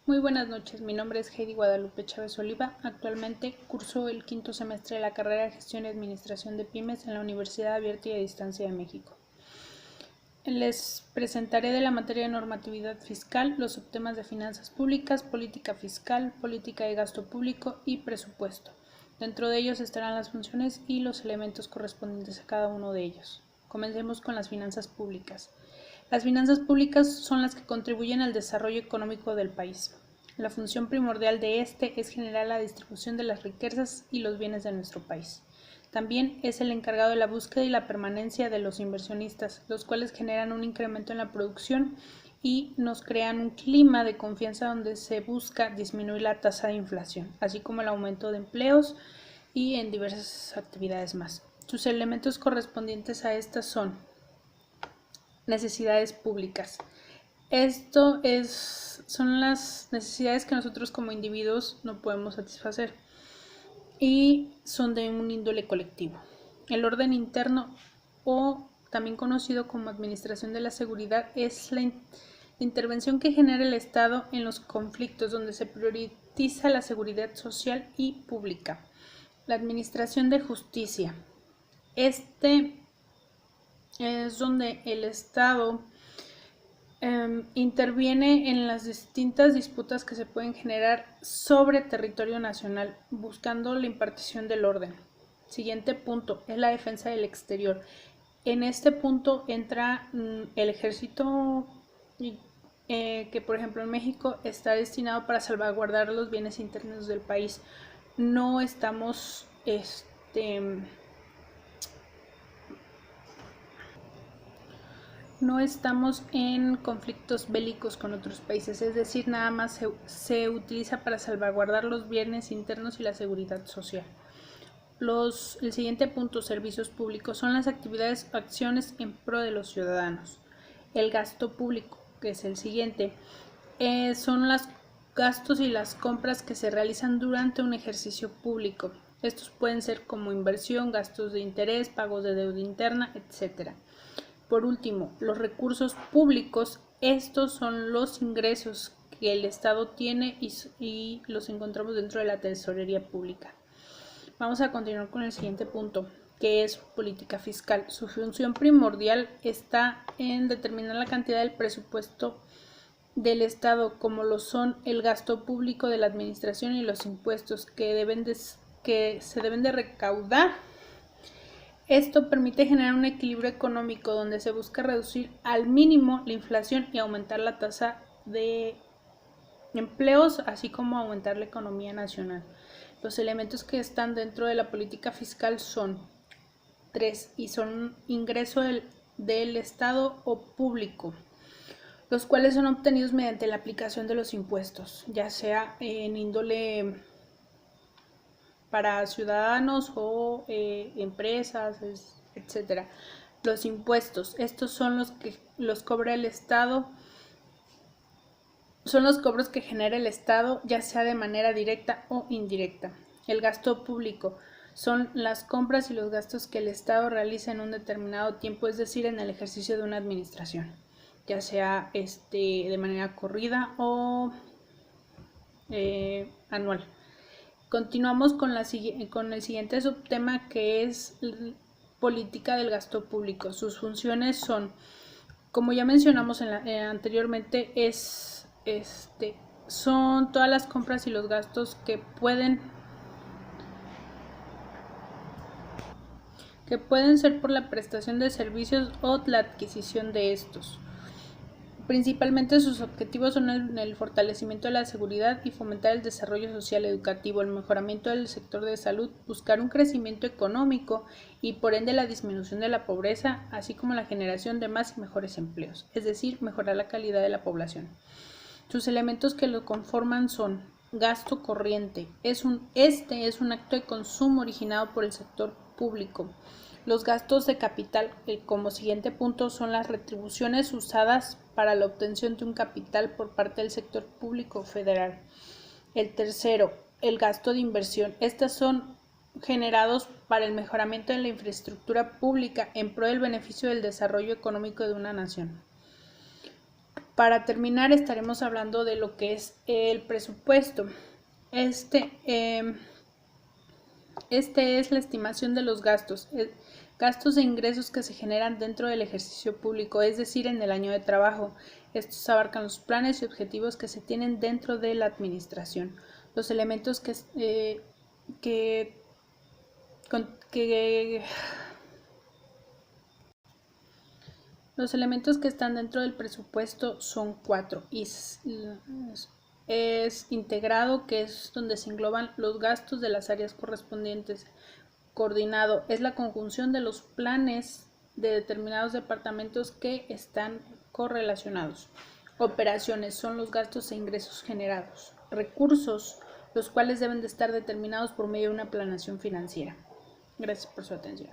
Muy buenas noches, mi nombre es Heidi Guadalupe Chávez Oliva. Actualmente curso el quinto semestre de la carrera de Gestión y Administración de Pymes en la Universidad Abierta y a Distancia de México. Les presentaré de la materia de normatividad fiscal los subtemas de finanzas públicas, política fiscal, política de gasto público y presupuesto. Dentro de ellos estarán las funciones y los elementos correspondientes a cada uno de ellos. Comencemos con las finanzas públicas. Las finanzas públicas son las que contribuyen al desarrollo económico del país. La función primordial de este es generar la distribución de las riquezas y los bienes de nuestro país. También es el encargado de la búsqueda y la permanencia de los inversionistas, los cuales generan un incremento en la producción y nos crean un clima de confianza donde se busca disminuir la tasa de inflación, así como el aumento de empleos y en diversas actividades más. Sus elementos correspondientes a estas son necesidades públicas. Son las necesidades que nosotros como individuos no podemos satisfacer y son de un índole colectivo. El orden interno, o también conocido como administración de la seguridad, es la intervención que genera el Estado en los conflictos donde se prioriza la seguridad social y pública. La administración de justicia. Este es donde el Estado interviene en las distintas disputas que se pueden generar sobre territorio nacional, buscando la impartición del orden. Siguiente punto es la defensa del exterior. En este punto entra el ejército, que por ejemplo en México está destinado para salvaguardar los bienes internos del país. No estamos no estamos en conflictos bélicos con otros países, es decir, nada más se utiliza para salvaguardar los bienes internos y la seguridad social. El siguiente punto, servicios públicos, son las actividades o acciones en pro de los ciudadanos. El gasto público, que es el siguiente, son los gastos y las compras que se realizan durante un ejercicio público. Estos pueden ser como inversión, gastos de interés, pagos de deuda interna, etc. Por último, los recursos públicos, estos son los ingresos que el Estado tiene y los encontramos dentro de la tesorería pública. Vamos a continuar con el siguiente punto, que es política fiscal. Su función primordial está en determinar la cantidad del presupuesto del Estado, como lo son el gasto público de la administración y los impuestos que se deben de recaudar. Esto permite generar un equilibrio económico donde se busca reducir al mínimo la inflación y aumentar la tasa de empleos, así como aumentar la economía nacional. Los elementos que están dentro de la política fiscal son 3 y son ingreso del Estado o público, los cuales son obtenidos mediante la aplicación de los impuestos, ya sea en índole para ciudadanos o empresas, etcétera. Los impuestos, estos son los que los cobra el Estado, son los cobros que genera el Estado, ya sea de manera directa o indirecta. El gasto público son las compras y los gastos que el Estado realiza en un determinado tiempo, es decir, en el ejercicio de una administración, ya sea de manera corrida o anual. Continuamos con el siguiente subtema, que es política del gasto público. Sus funciones son, como ya mencionamos anteriormente, son todas las compras y los gastos que pueden ser por la prestación de servicios o la adquisición de estos. Principalmente sus objetivos son el fortalecimiento de la seguridad y fomentar el desarrollo social educativo, el mejoramiento del sector de salud, buscar un crecimiento económico y por ende la disminución de la pobreza, así como la generación de más y mejores empleos, es decir, mejorar la calidad de la población. Sus elementos que lo conforman son gasto corriente, es un acto de consumo originado por el sector público. Los gastos de capital, como siguiente punto, son las retribuciones usadas para la obtención de un capital por parte del sector público federal. El tercero, el gasto de inversión. Estos son generados para el mejoramiento de la infraestructura pública en pro del beneficio del desarrollo económico de una nación. Para terminar, estaremos hablando de lo que es el presupuesto. Este es la estimación de los gastos. Gastos e ingresos que se generan dentro del ejercicio público, es decir, en el año de trabajo. Estos abarcan los planes y objetivos que se tienen dentro de la administración. Los elementos que están dentro del presupuesto son 4. Es integrado, que es donde se engloban los gastos de las áreas correspondientes. Coordinado es la conjunción de los planes de determinados departamentos que están correlacionados. Operaciones son los gastos e ingresos generados. Recursos, los cuales deben de estar determinados por medio de una planeación financiera. Gracias por su atención.